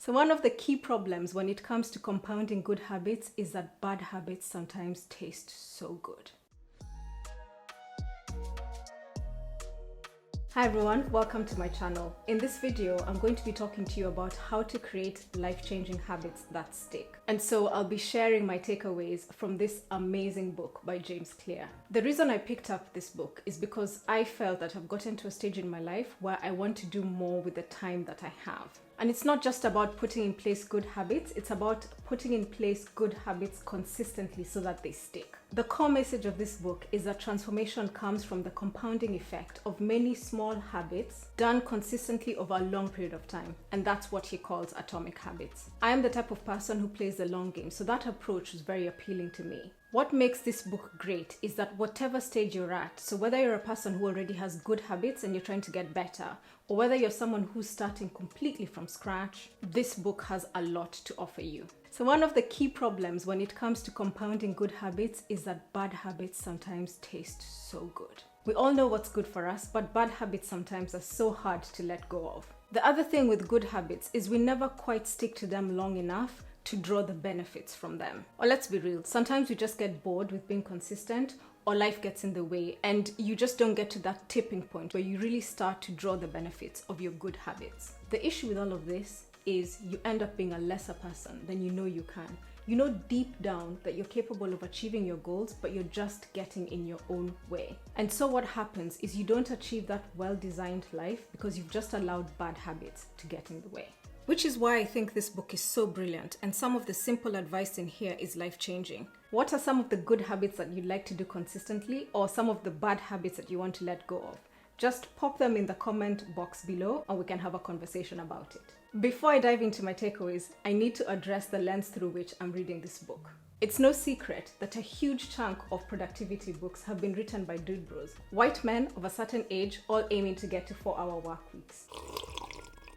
So one of the key problems when it comes to compounding good habits is that bad habits sometimes taste so good. Hi everyone, welcome to my channel. In this video, I'm going to be talking to you about how to create life-changing habits that stick. And so I'll be sharing my takeaways from this amazing book by James Clear. The reason I picked up this book is because I felt that I've gotten to a stage in my life where I want to do more with the time that I have. And it's not just about putting in place good habits, it's about putting in place good habits consistently so that they stick. The core message of this book is that transformation comes from the compounding effect of many small habits done consistently over a long period of time. And that's what he calls atomic habits. I am the type of person who plays the long game, so that approach was very appealing to me. What makes this book great is that whatever stage you're at, so whether you're a person who already has good habits and you're trying to get better, or whether you're someone who's starting completely from scratch, this book has a lot to offer you. So one of the key problems when it comes to compounding good habits is that bad habits sometimes taste so good. We all know what's good for us, but bad habits sometimes are so hard to let go of. The other thing with good habits is we never quite stick to them long enough to draw the benefits from them. Or let's be real, sometimes you just get bored with being consistent, or life gets in the way and you just don't get to that tipping point where you really start to draw the benefits of your good habits. The issue with all of this is you end up being a lesser person than you know you can. You know deep down that you're capable of achieving your goals, but you're just getting in your own way. And so what happens is you don't achieve that well-designed life because you've just allowed bad habits to get in the way. Which is why I think this book is so brilliant, and some of the simple advice in here is life-changing. What are some of the good habits that you'd like to do consistently, or some of the bad habits that you want to let go of? Just pop them in the comment box below and we can have a conversation about it. Before I dive into my takeaways, I need to address the lens through which I'm reading this book. It's no secret that a huge chunk of productivity books have been written by dude bros, white men of a certain age, all aiming to get to 4-hour work weeks.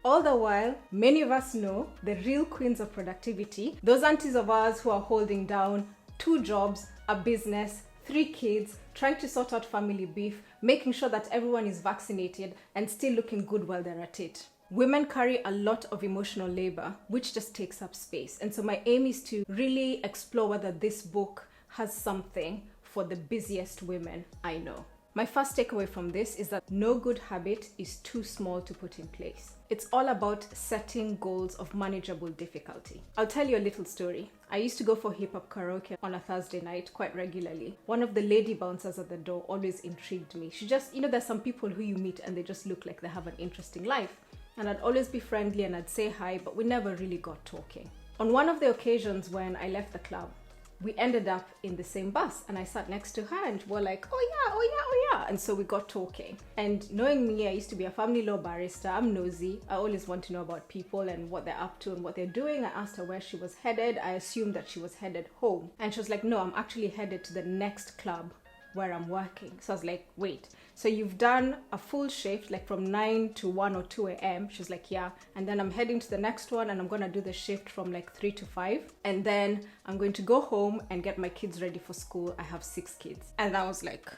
All the while, many of us know the real queens of productivity, those aunties of ours who are holding down 2 jobs, a business, 3 kids, trying to sort out family beef, making sure that everyone is vaccinated and still looking good while they're at it. Women carry a lot of emotional labor, which just takes up space. And so my aim is to really explore whether this book has something for the busiest women I know. My first takeaway from this is that no good habit is too small to put in place. It's all about setting goals of manageable difficulty. I'll tell you a little story. I used to go for hip hop karaoke on a Thursday night quite regularly. One of the lady bouncers at the door always intrigued me. She just, there's some people who you meet and they just look like they have an interesting life. And I'd always be friendly and I'd say hi, but we never really got talking. On one of the occasions when I left the club, we ended up in the same bus and I sat next to her and we're like, oh yeah. And so we got talking. And knowing me, I used to be a family law barrister. I'm nosy. I always want to know about people and what they're up to and what they're doing. I asked her where she was headed. I assumed that she was headed home. And she was like, no, I'm actually headed to the next club where I'm working. So I was like, wait, so you've done a full shift, like from 9 to 1 or 2 a.m. She's like, yeah. And then I'm heading to the next one and I'm going to do the shift from like 3 to 5. And then I'm going to go home and get my kids ready for school. I have 6 kids. And I was like,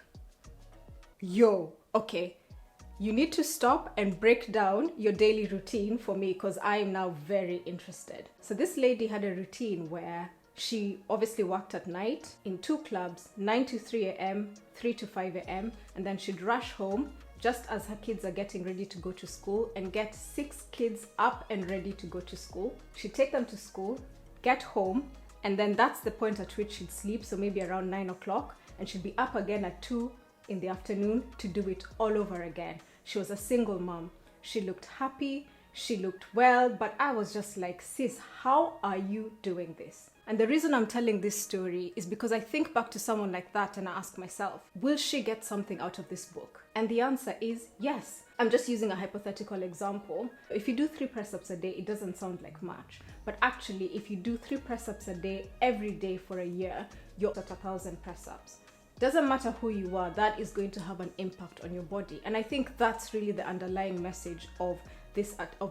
yo, okay. You need to stop and break down your daily routine for me because I am now very interested. So this lady had a routine where she obviously worked at night in 2 clubs, 9 to 3 a.m., 3 to 5 a.m. And then she'd rush home just as her kids are getting ready to go to school and get 6 kids up and ready to go to school. She'd take them to school, get home, and then that's the point at which she'd sleep. So maybe around 9 o'clock, and she'd be up again at 2 in the afternoon to do it all over again. She was a single mom. She looked happy, she looked well, but I was just like, sis, how are you doing this? And the reason I'm telling this story is because I think back to someone like that and I ask myself, will she get something out of this book? And the answer is yes. I'm just using a hypothetical example. If you do 3 press-ups a day, it doesn't sound like much. But actually, if you do 3 press-ups a day, every day for a year, you're at 1,000 press-ups. Doesn't matter who you are, that is going to have an impact on your body. And I think that's really the underlying message of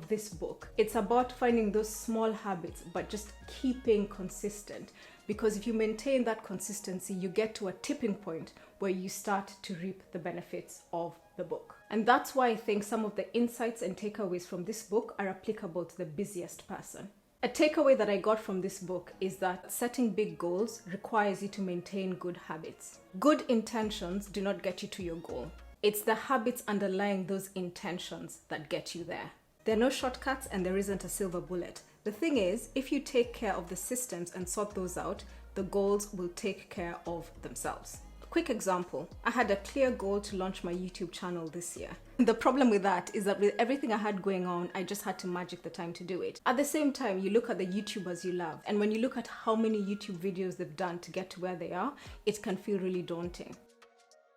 this book. It's about finding those small habits, but just keeping consistent. Because if you maintain that consistency, you get to a tipping point where you start to reap the benefits of the book. And that's why I think some of the insights and takeaways from this book are applicable to the busiest person. A takeaway that I got from this book is that setting big goals requires you to maintain good habits. Good intentions do not get you to your goal. It's the habits underlying those intentions that get you there. There are no shortcuts and there isn't a silver bullet. The thing is, if you take care of the systems and sort those out, the goals will take care of themselves. Quick example, I had a clear goal to launch my YouTube channel this year. The problem with that is that with everything I had going on, I just had to magic the time to do it. At the same time, you look at the YouTubers you love, and when you look at how many YouTube videos they've done to get to where they are, it can feel really daunting.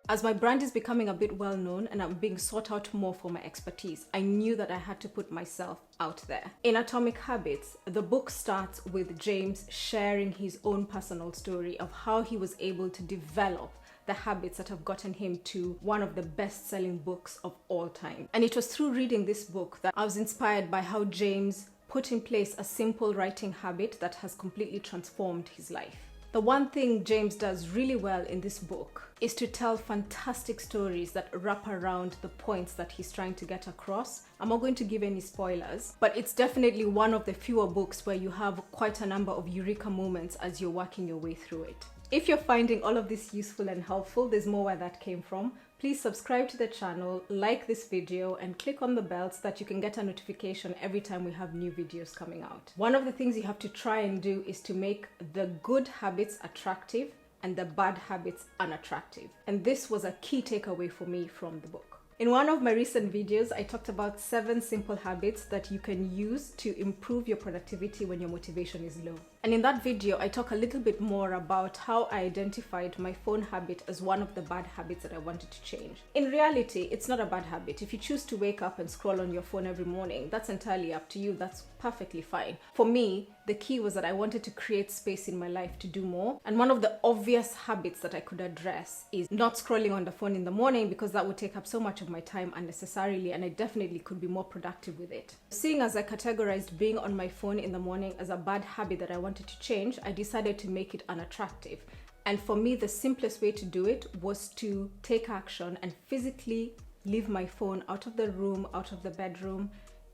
As my brand is becoming a bit well known and I'm being sought out more for my expertise, I knew that I had to put myself out there. In Atomic Habits, the book starts with James sharing his own personal story of how he was able to develop the habits that have gotten him to one of the best-selling books of all time. And it was through reading this book that I was inspired by how James put in place a simple writing habit that has completely transformed his life. The one thing James does really well in this book is to tell fantastic stories that wrap around the points that he's trying to get across. I'm not going to give any spoilers, but it's definitely one of the fewer books where you have quite a number of eureka moments as you're working your way through it. If you're finding all of this useful and helpful, there's more where that came from. Please subscribe to the channel, like this video, and click on the bell so that you can get a notification every time we have new videos coming out. One of the things you have to try and do is to make the good habits attractive and the bad habits unattractive. And this was a key takeaway for me from the book. In one of my recent videos, I talked about 7 simple habits that you can use to improve your productivity when your motivation is low. And in that video, I talk a little bit more about how I identified my phone habit as one of the bad habits that I wanted to change. In reality, it's not a bad habit. If you choose to wake up and scroll on your phone every morning, that's entirely up to you. That's perfectly fine. For me, the key was that I wanted to create space in my life to do more. And one of the obvious habits that I could address is not scrolling on the phone in the morning, because that would take up so much of my time unnecessarily, and I definitely could be more productive with it. Seeing as I categorized being on my phone in the morning as a bad habit that I wanted to change, I decided to make it unattractive. And for me, the simplest way to do it was to take action and physically leave my phone out of the room, out of the bedroom,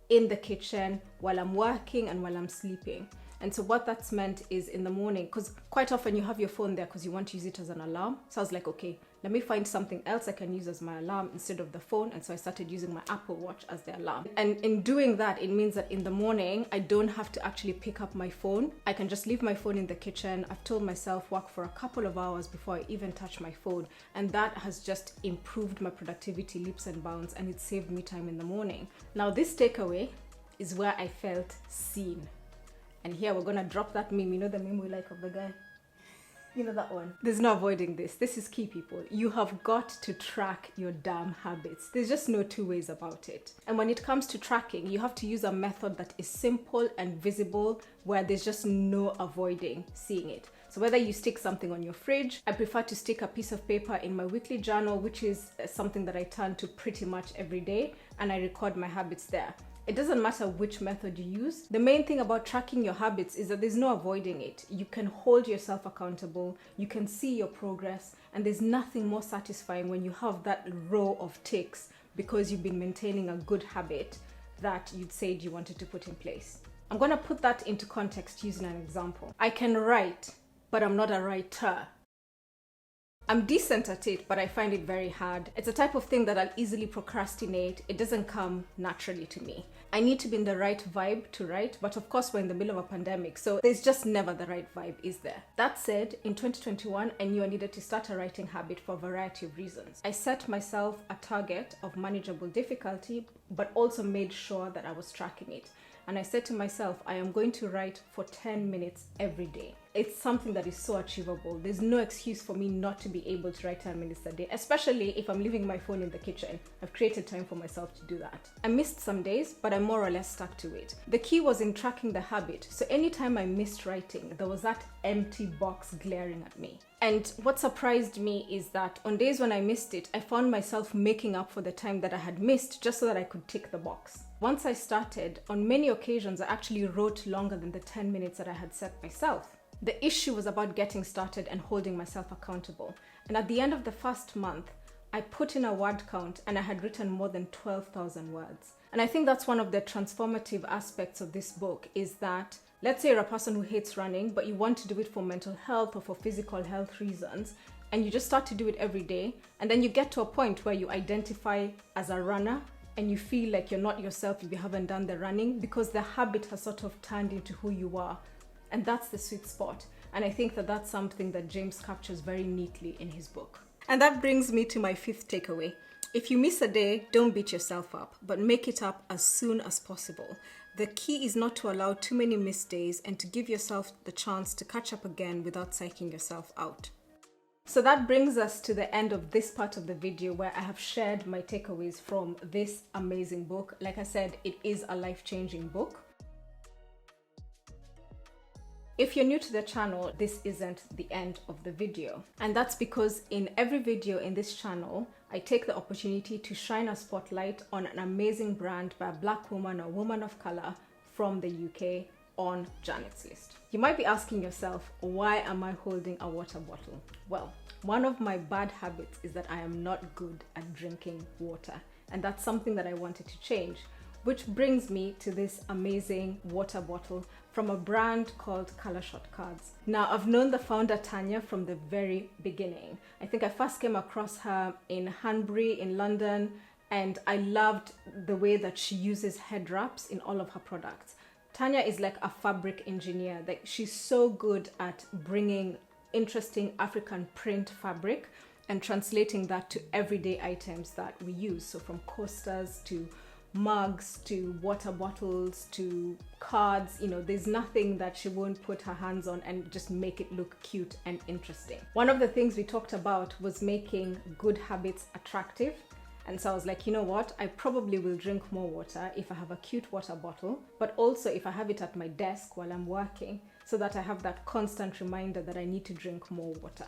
in the kitchen, while I'm working and while I'm sleeping. And so what that's meant is in the morning, because quite often you have your phone there because you want to use it as an alarm. So I was like, okay, let me find something else I can use as my alarm instead of the phone. And so I started using my Apple Watch as the alarm. And in doing that, it means that in the morning, I don't have to actually pick up my phone. I can just leave my phone in the kitchen. I've told myself work for a couple of hours before I even touch my phone. And that has just improved my productivity leaps and bounds, and it saved me time in the morning. Now, this takeaway is where I felt seen. And here we're gonna drop that meme. You know the meme we like of the guy? You know that one? There's no avoiding this. This is key, people. You have got to track your damn habits. There's just no two ways about it. And when it comes to tracking, you have to use a method that is simple and visible, where there's just no avoiding seeing it. So whether you stick something on your fridge, I prefer to stick a piece of paper in my weekly journal, which is something that I turn to pretty much every day, and I record my habits there. It doesn't matter which method you use. The main thing about tracking your habits is that there's no avoiding it. You can hold yourself accountable, you can see your progress, and there's nothing more satisfying when you have that row of ticks because you've been maintaining a good habit that you'd said you wanted to put in place. I'm gonna put that into context using an example. I can write, but I'm not a writer. I'm decent at it, but I find it very hard. It's a type of thing that I'll easily procrastinate. It doesn't come naturally to me. I need to be in the right vibe to write, but of course we're in the middle of a pandemic, so there's just never the right vibe, is there? That said, in 2021, I knew I needed to start a writing habit for a variety of reasons. I set myself a target of manageable difficulty, but also made sure that I was tracking it. And I said to myself, I am going to write for 10 minutes every day. It's something that is so achievable. There's no excuse for me not to be able to write 10 minutes a day, especially if I'm leaving my phone in the kitchen. I've created time for myself to do that. I missed some days, but I more or less stuck to it. The key was in tracking the habit. So anytime I missed writing, there was that empty box glaring at me. And what surprised me is that on days when I missed it, I found myself making up for the time that I had missed just so that I could tick the box. Once I started, on many occasions, I actually wrote longer than the 10 minutes that I had set myself. The issue was about getting started and holding myself accountable. And at the end of the first month, I put in a word count and I had written more than 12,000 words. And I think that's one of the transformative aspects of this book, is that let's say you're a person who hates running, but you want to do it for mental health or for physical health reasons, and you just start to do it every day, and then you get to a point where you identify as a runner and you feel like you're not yourself if you haven't done the running, because the habit has sort of turned into who you are. And that's the sweet spot. And I think that that's something that James captures very neatly in his book. And that brings me to my fifth takeaway. If you miss a day, don't beat yourself up, but make it up as soon as possible. The key is not to allow too many missed days and to give yourself the chance to catch up again without psyching yourself out. So that brings us to the end of this part of the video, where I have shared my takeaways from this amazing book. Like I said, it is a life-changing book. If you're new to the channel, this isn't the end of the video. And that's because in every video in this channel, I take the opportunity to shine a spotlight on an amazing brand by a Black woman or woman of color from the UK on Janet's List. You might be asking yourself, why am I holding a water bottle? Well, one of my bad habits is that I am not good at drinking water. And that's something that I wanted to change, which brings me to this amazing water bottle from a brand called Color Shot Cards. Now, I've known the founder Tanya from the very beginning. I think I first came across her in Hanbury in London, and I loved the way that she uses head wraps in all of her products. Tanya is like a fabric engineer. Like, she's so good at bringing interesting African print fabric and translating that to everyday items that we use. So from coasters to mugs to water bottles to cards, there's nothing that she won't put her hands on and just make it look cute and interesting. One of the things we talked about was making good habits attractive. And so I was like, you know what? I probably will drink more water if I have a cute water bottle, but also if I have it at my desk while I'm working, so that I have that constant reminder that I need to drink more water.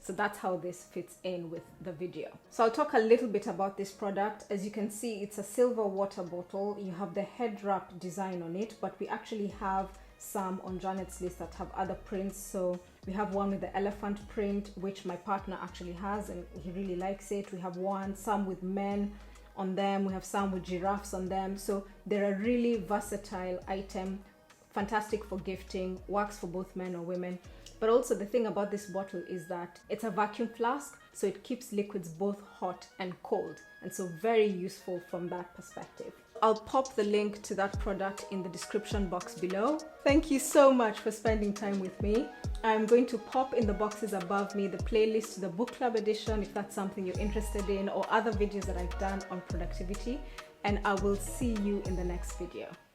So that's how this fits in with the video. So I'll talk a little bit about this product. As you can see, it's a silver water bottle. You have the head wrap design on it, but we actually have some on Janet's List that have other prints. So we have one with the elephant print, which my partner actually has and he really likes it. We have some with men on them. We have some with giraffes on them. So they're a really versatile item, fantastic for gifting, works for both men or women. But also the thing about this bottle is that it's a vacuum flask, so it keeps liquids both hot and cold, and so very useful from that perspective. I'll pop the link to that product in the description box below. Thank you so much for spending time with me. I'm going to pop in the boxes above me the playlist to the book club edition if that's something you're interested in, or other videos that I've done on productivity, and I will see you in the next video.